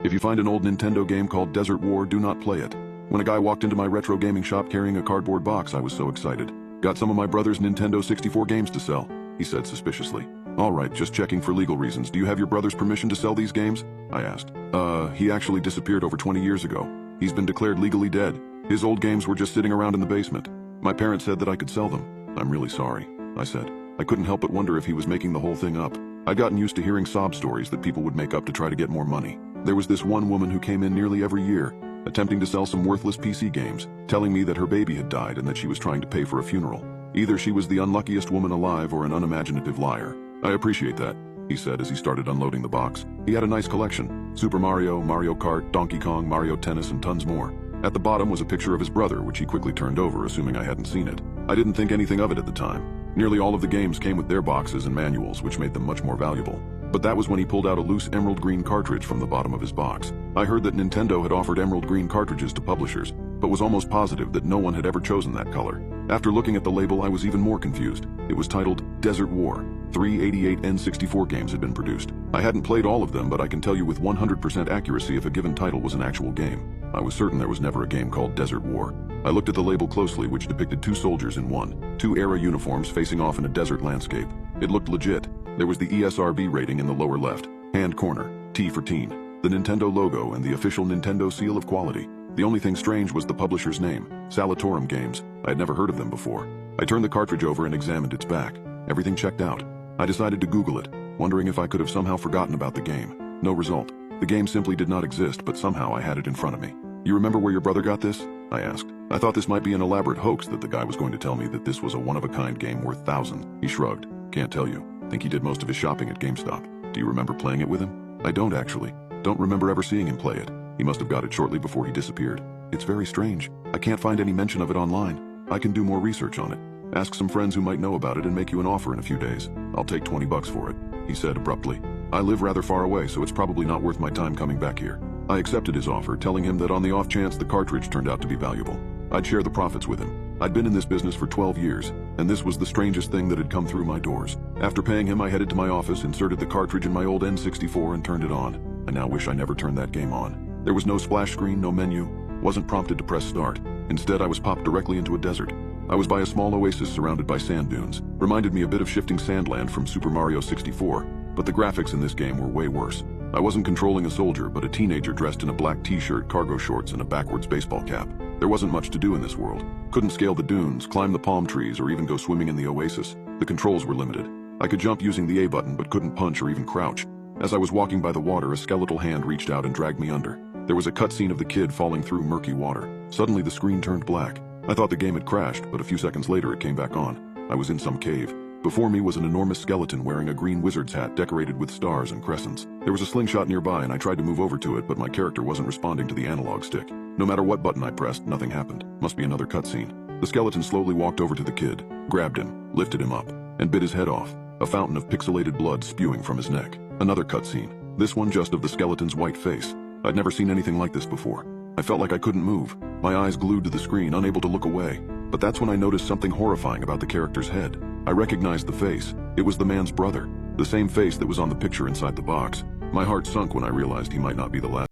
If you find an old Nintendo game called Desert War, do not play it. When a guy walked into my retro gaming shop carrying a cardboard box, I was so excited. Got some of my brother's Nintendo 64 games to sell, he said suspiciously. All right, just checking for legal reasons. Do you have your brother's permission to sell these games? I asked. He actually disappeared over 20 years ago. He's been declared legally dead. His old games were just sitting around in the basement. My parents said that I could sell them. I'm really sorry, I said. I couldn't help but wonder if he was making the whole thing up. I'd gotten used to hearing sob stories that people would make up to try to get more money. There was this one woman who came in nearly every year, attempting to sell some worthless PC games, telling me that her baby had died and that she was trying to pay for a funeral. Either she was the unluckiest woman alive or an unimaginative liar. I appreciate that, he said as he started unloading the box. He had a nice collection: Super Mario, Mario Kart, Donkey Kong, Mario Tennis, and tons more. At the bottom was a picture of his brother, which he quickly turned over, assuming I hadn't seen it. I didn't think anything of it at the time. Nearly all of the games came with their boxes and manuals, which made them much more valuable. But that was when he pulled out a loose emerald green cartridge from the bottom of his box. I heard that Nintendo had offered emerald green cartridges to publishers, but was almost positive that no one had ever chosen that color. After looking at the label, I was even more confused. It was titled Desert War. 388 N64 games had been produced. I hadn't played all of them, but I can tell you with 100% accuracy if a given title was an actual game. I was certain there was never a game called Desert War. I looked at the label closely, which depicted two soldiers in two era uniforms facing off in a desert landscape. It looked legit. There was the ESRB rating in the lower left, hand corner, T for teen, the Nintendo logo, and the official Nintendo seal of quality. The only thing strange was the publisher's name, Salatorum Games. I had never heard of them before. I turned the cartridge over and examined its back. Everything checked out. I decided to Google it, wondering if I could have somehow forgotten about the game. No result. The game simply did not exist, but somehow I had it in front of me. You remember where your brother got this? I asked. I thought this might be an elaborate hoax that the guy was going to tell me that this was a one-of-a-kind game worth thousands. He shrugged. Can't tell you. Think he did most of his shopping at GameStop. Do you remember playing it with him? I don't actually. Don't remember ever seeing him play it. He must have got it shortly before he disappeared. It's very strange. I can't find any mention of it online. I can do more research on it. Ask some friends who might know about it and make you an offer in a few days. I'll take $20 for it, he said abruptly. I live rather far away, so it's probably not worth my time coming back here. I accepted his offer, telling him that on the off chance the cartridge turned out to be valuable, I'd share the profits with him. I'd been in this business for 12 years, and this was the strangest thing that had come through my doors. After paying him, I headed to my office, inserted the cartridge in my old N64, and turned it on. I now wish I never turned that game on. There was no splash screen, no menu, wasn't prompted to press start. Instead, I was popped directly into a desert. I was by a small oasis surrounded by sand dunes. Reminded me a bit of Shifting Sandland from Super Mario 64, but the graphics in this game were way worse. I wasn't controlling a soldier, but a teenager dressed in a black t-shirt, cargo shorts, and a backwards baseball cap. There wasn't much to do in this world. Couldn't scale the dunes, climb the palm trees, or even go swimming in the oasis. The controls were limited. I could jump using the A button, but couldn't punch or even crouch. As I was walking by the water, a skeletal hand reached out and dragged me under. There was a cutscene of the kid falling through murky water. Suddenly the screen turned black. I thought the game had crashed, but a few seconds later it came back on. I was in some cave. Before me was an enormous skeleton wearing a green wizard's hat decorated with stars and crescents. There was a slingshot nearby and I tried to move over to it, but my character wasn't responding to the analog stick. No matter what button I pressed, nothing happened. Must be another cutscene. The skeleton slowly walked over to the kid, grabbed him, lifted him up, and bit his head off, a fountain of pixelated blood spewing from his neck. Another cutscene, this one just of the skeleton's white face. I'd never seen anything like this before. I felt like I couldn't move, my eyes glued to the screen, unable to look away. But that's when I noticed something horrifying about the character's head. I recognized the face. It was the man's brother, the same face that was on the picture inside the box. My heart sunk when I realized he might not be the last.